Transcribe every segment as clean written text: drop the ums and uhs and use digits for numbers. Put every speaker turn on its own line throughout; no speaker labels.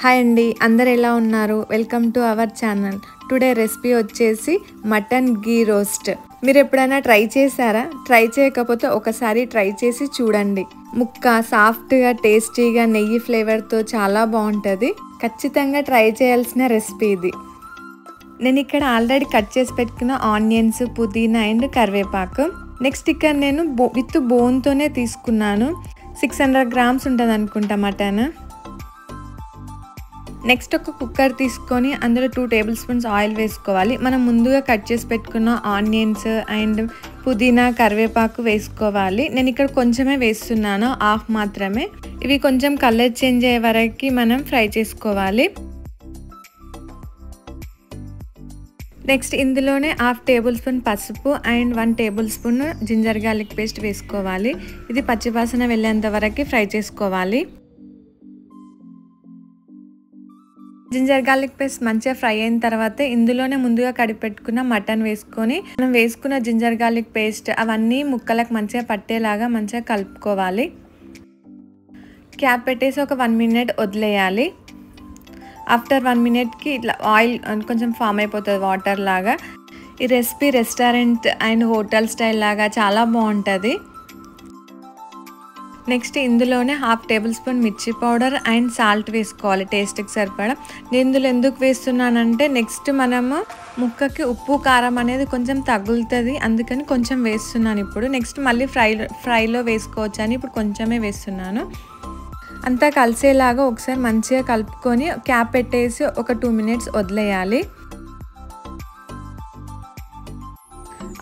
Hi అండి, అందరు ఎలా ఉన్నారు? Welcome to our channel. Today recipe వచ్చేసి మటన్ గీ రోస్ట్. మీరు ఎప్పుడైనా ట్రై చేశారా? ట్రై చేయకపోతే ఒకసారి ట్రై చేసి చూడండి. ముక్క సాఫ్ట్గా టేస్టీగా నెయ్యి ఫ్లేవర్తో చాలా బాగుంటుంది. ఖచ్చితంగా ట్రై చేయాల్సిన రెసిపీ ఇది. నేను ఇక్కడ ఆల్రెడీ కట్ చేసి పెట్టుకున్న ఆనియన్స్, పుదీనా అండ్ కరివేపాకు. నెక్స్ట్ ఇక్కడ నేను విత్ బోన్తోనే తీసుకున్నాను. 600 గ్రామ్స్ ఉంటుంది అనుకుంటా మటన్. నెక్స్ట్ ఒక కుక్కర్ తీసుకొని అందులో 2 టేబుల్ స్పూన్స్ ఆయిల్ వేసుకోవాలి. మనం ముందుగా కట్ చేసి పెట్టుకున్న ఆనియన్స్ అండ్ పుదీనా, కరివేపాకు వేసుకోవాలి. నేను ఇక్కడ కొంచెమే వేస్తున్నాను, హాఫ్ మాత్రమే. ఇవి కొంచెం కలర్ చేంజ్ అయ్యే వరకు మనం ఫ్రై చేసుకోవాలి. నెక్స్ట్ ఇందులోనే హాఫ్ టేబుల్ స్పూన్ పసుపు and 1 tablespoon ginger garlic paste వేసుకోవాలి. ఇది పచ్చివాసన వెళ్ళేంత వరకు ఫ్రై చేసుకోవాలి. జింజర్ గార్లిక్ పేస్ట్ మంచిగా ఫ్రై అయిన తర్వాత ఇందులోనే ముందుగా కడిగి పెట్టుకున్న మటన్ వేసుకొని మనం వేసుకున్న జింజర్ గార్లిక్ పేస్ట్ అవన్నీ ముక్కలకు మంచిగా పట్టేలాగా మంచిగా కలుపుకోవాలి. క్యాప్ పెట్టేసి ఒక 1 మినిట్ వదిలేయాలి. ఆఫ్టర్ 1 మినిట్కి ఇట్లా ఆయిల్ కొంచెం ఫామ్ అయిపోతుంది వాటర్ లాగా. ఈ recipe restaurant and hotel style లాగా చాలా బాగుంటుంది. నెక్స్ట్ ఇందులోనే హాఫ్ టేబుల్ స్పూన్ మిర్చి పౌడర్ అండ్ సాల్ట్ వేసుకోవాలి టేస్ట్కి సరిపడా. నేను ఇందులో ఎందుకు వేస్తున్నానంటే నెక్స్ట్ మనము ముక్కకి ఉప్పు కారం అనేది కొంచెం తగులుతుంది, అందుకని కొంచెం వేస్తున్నాను ఇప్పుడు. నెక్స్ట్ మళ్ళీ ఫ్రైలో వేసుకోవచ్చు అని ఇప్పుడు కొంచెమే వేస్తున్నాను. అంతా కలిసేలాగా ఒకసారి మంచిగా కలుపుకొని క్యాప్ పెట్టేసి ఒక 2 మినిట్స్ వదిలేయాలి.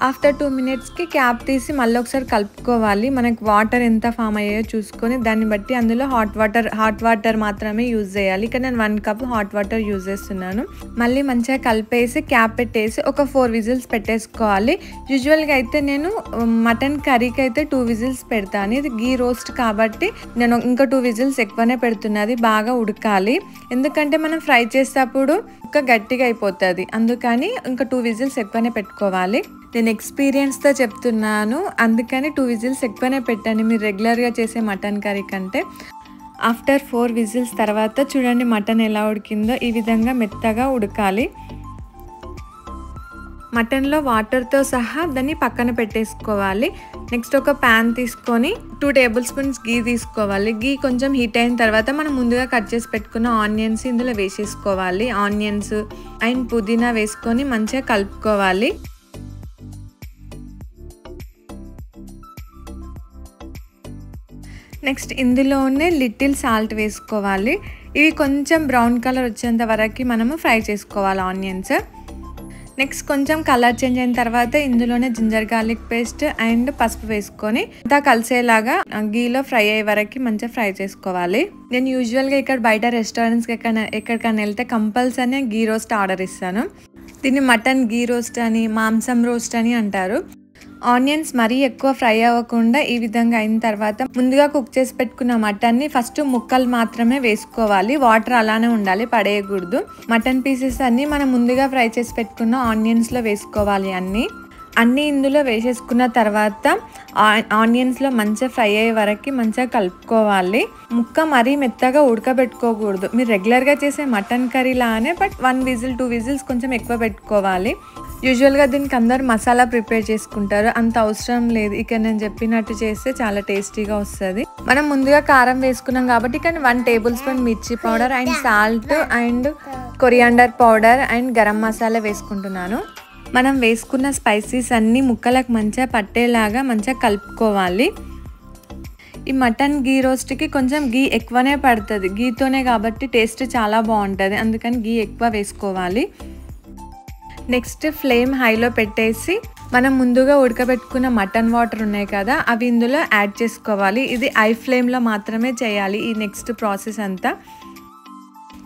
ఆఫ్టర్ 2 మినిట్స్కి క్యాప్ తీసి మళ్ళీ ఒకసారి కలుపుకోవాలి. మనకు వాటర్ ఎంత ఫామ్ అయ్యాయో చూసుకొని దాన్ని బట్టి అందులో హాట్ వాటర్ మాత్రమే యూజ్ చేయాలి. ఇక్కడ నేను 1 కప్ హాట్ వాటర్ యూజ్ చేస్తున్నాను. మళ్ళీ మంచిగా కలిపేసి క్యాప్ పెట్టేసి ఒక 4 విజిల్స్ పెట్టేసుకోవాలి. యూజువల్గా అయితే నేను మటన్ కర్రీకి అయితే 2 విజిల్స్ పెడతాను. ఇది గీ రోస్ట్ కాబట్టి నేను ఇంకా 2 విజిల్స్ ఎక్కువనే పెడుతున్నది. బాగా ఉడకాలి, ఎందుకంటే మనం ఫ్రై చేసేటప్పుడు ముక్క గట్టిగా అయిపోతుంది, అందుకని ఇంకా 2 విజిల్స్ ఎక్కువనే పెట్టుకోవాలి. నేను ఎక్స్పీరియన్స్తో చెప్తున్నాను, అందుకని 2 విజిల్స్ ఎక్కువనే పెట్టండి మీరు రెగ్యులర్గా చేసే మటన్ కర్రీ కంటే. ఆఫ్టర్ 4 విజిల్స్ తర్వాత చూడండి మటన్ ఎలా ఉడికిందో. ఈ విధంగా మెత్తగా ఉడకాలి. మటన్లో వాటర్తో సహా దాన్ని పక్కన పెట్టేసుకోవాలి. నెక్స్ట్ ఒక ప్యాన్ తీసుకొని 2 టేబుల్ స్పూన్స్ గీ తీసుకోవాలి. గీ కొంచెం హీట్ అయిన తర్వాత మనం ముందుగా కట్ చేసి పెట్టుకున్న ఆనియన్స్ ఇందులో వేసేసుకోవాలి. ఆనియన్స్ అండ్ పుదీనా వేసుకొని మంచిగా కలుపుకోవాలి. నెక్స్ట్ ఇందులోనే లిటిల్ సాల్ట్ వేసుకోవాలి. ఇవి కొంచెం బ్రౌన్ కలర్ వచ్చేంత వరకు మనము ఫ్రై చేసుకోవాలి ఆనియన్స్. నెక్స్ట్ కొంచెం కలర్ చేంజ్ అయిన తర్వాత ఇందులోనే జింజర్ గార్లిక్ పేస్ట్ అండ్ పసుపు వేసుకొని అంతా కలిసేలాగా గీలో ఫ్రై అయ్యే వరకు మంచిగా ఫ్రై చేసుకోవాలి. నేను యూజువల్గా ఇక్కడ బయట రెస్టారెంట్స్కి ఎక్కడికైనా వెళ్తే కంపల్సరీ గీ రోస్ట్ ఆర్డర్ ఇస్తాను. దీన్ని మటన్ గీ రోస్ట్ అని, మాంసం రోస్ట్ అని అంటారు. ఆనియన్స్ మరీ ఎక్కువ ఫ్రై అవ్వకుండా ఈ విధంగా అయిన తర్వాత ముందుగా కుక్ చేసి పెట్టుకున్న మటన్ని ఫస్ట్ ముక్కలు మాత్రమే వేసుకోవాలి. వాటర్ అలానే ఉండాలి, పడేయకూడదు. మటన్ పీసెస్ అన్నీ మనం ముందుగా ఫ్రై చేసి పెట్టుకున్న ఆనియన్స్లో వేసుకోవాలి. అన్నీ ఇందులో వేసేసుకున్న తర్వాత ఆనియన్స్లో మంచిగా ఫ్రై అయ్యే వరకు మంచిగా కలుపుకోవాలి. ముక్క మరీ మెత్తగా ఉడకబెట్టుకోకూడదు. మీరు రెగ్యులర్గా చేసే మటన్ కర్రీ లానే, బట్ 1 విజిల్ 2 విజిల్స్ కొంచెం ఎక్కువ పెట్టుకోవాలి. యూజువల్గా దీనికి అందరు మసాలా ప్రిపేర్ చేసుకుంటారు, అంత అవసరం లేదు. ఇక్కడ నేను చెప్పినట్టు చేస్తే చాలా టేస్టీగా వస్తుంది. మనం ముందుగా కారం వేసుకున్నాం కాబట్టి ఇక్కడ 1 టేబుల్ స్పూన్ మిర్చి powder and salt and coriander powder and garam masala వేసుకుంటున్నాను. మనం వేసుకున్న స్పైసీస్ అన్నీ ముక్కలకు మంచిగా పట్టేలాగా మంచిగా కలుపుకోవాలి. ఈ మటన్ గీ రోస్ట్కి కొంచెం గీ ఎక్కువనే పడుతుంది, గీతోనే కాబట్టి టేస్ట్ చాలా బాగుంటుంది, అందుకని గీ ఎక్కువ వేసుకోవాలి. నెక్స్ట్ ఫ్లేమ్ హైలో పెట్టేసి మనం ముందుగా ఉడకబెట్టుకున్న మటన్ వాటర్ ఉన్నాయి కదా, అవి ఇందులో యాడ్ చేసుకోవాలి. ఇది హై ఫ్లేమ్లో మాత్రమే చేయాలి ఈ నెక్స్ట్ ప్రాసెస్ అంతా.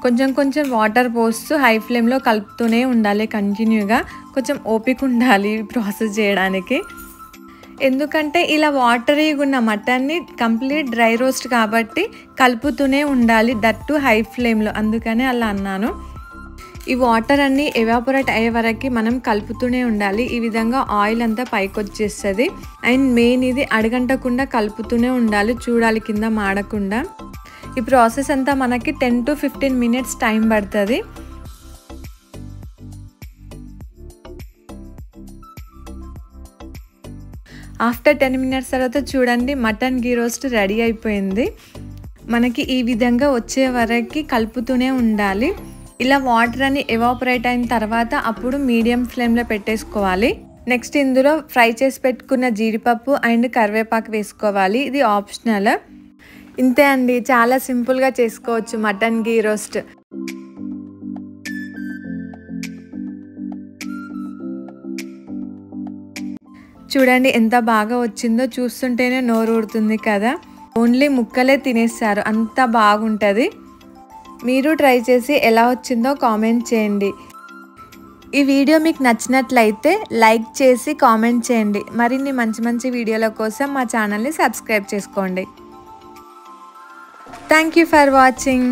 కొంచెం వాటర్ పోస్తూ హై ఫ్లేమ్లో కలుపుతూనే ఉండాలి కంటిన్యూగా. కొంచెం ఓపిక ఉండాలి ఈ ప్రాసెస్ చేయడానికి, ఎందుకంటే ఇలా వాటరీగా ఉన్న మటన్ని కంప్లీట్ డ్రై రోస్ట్ కాబట్టి కలుపుతూనే ఉండాలి, దట్టు హై ఫ్లేమ్లో, అందుకనే అలా అన్నాను. ఈ వాటర్ అన్నీ ఎవాపరేట్ అయ్యే వరకు మనం కలుపుతూనే ఉండాలి. ఈ విధంగా ఆయిల్ అంతా పైకి వచ్చేస్తుంది. అండ్ మెయిన్ ఇది అడగంటకుండా కలుపుతూనే ఉండాలి, చూడాలి కింద మాడకుండా. ఈ ప్రాసెస్ అంతా మనకి 10 to 15 minutes టైం పడుతుంది. ఆఫ్టర్ 10 minutes తర్వాత చూడండి మటన్ గీ రోస్ట్ రెడీ అయిపోయింది. మనకి ఈ విధంగా వచ్చే వరకు కలుపుతూనే ఉండాలి. ఇలా వాటర్ అని ఎవాపరేట్ అయిన తర్వాత అప్పుడు మీడియం ఫ్లేమ్లో పెట్టేసుకోవాలి. నెక్స్ట్ ఇందులో ఫ్రై చేసి పెట్టుకున్న జీడిపప్పు అండ్ కరివేపాకు వేసుకోవాలి. ఇది ఆప్షనల్. ఇంతే అండి, చాలా సింపుల్గా చేసుకోవచ్చు మటన్ గీ రోస్ట్. చూడండి ఎంత బాగా వచ్చిందో, చూస్తుంటేనే నోరు ఊరుతుంది కదా. ఓన్లీ ముక్కలే తినేస్తారు, అంత బాగుంటుంది. మీరు ట్రై చేసి ఎలా వచ్చిందో కామెంట్ చేయండి. ఈ వీడియో మీకు నచ్చినట్లయితే లైక్ చేసి కామెంట్ చేయండి. మరిన్ని మంచి మంచి వీడియోల కోసం మా ఛానల్ని సబ్స్క్రైబ్ చేసుకోండి. Thank you for watching.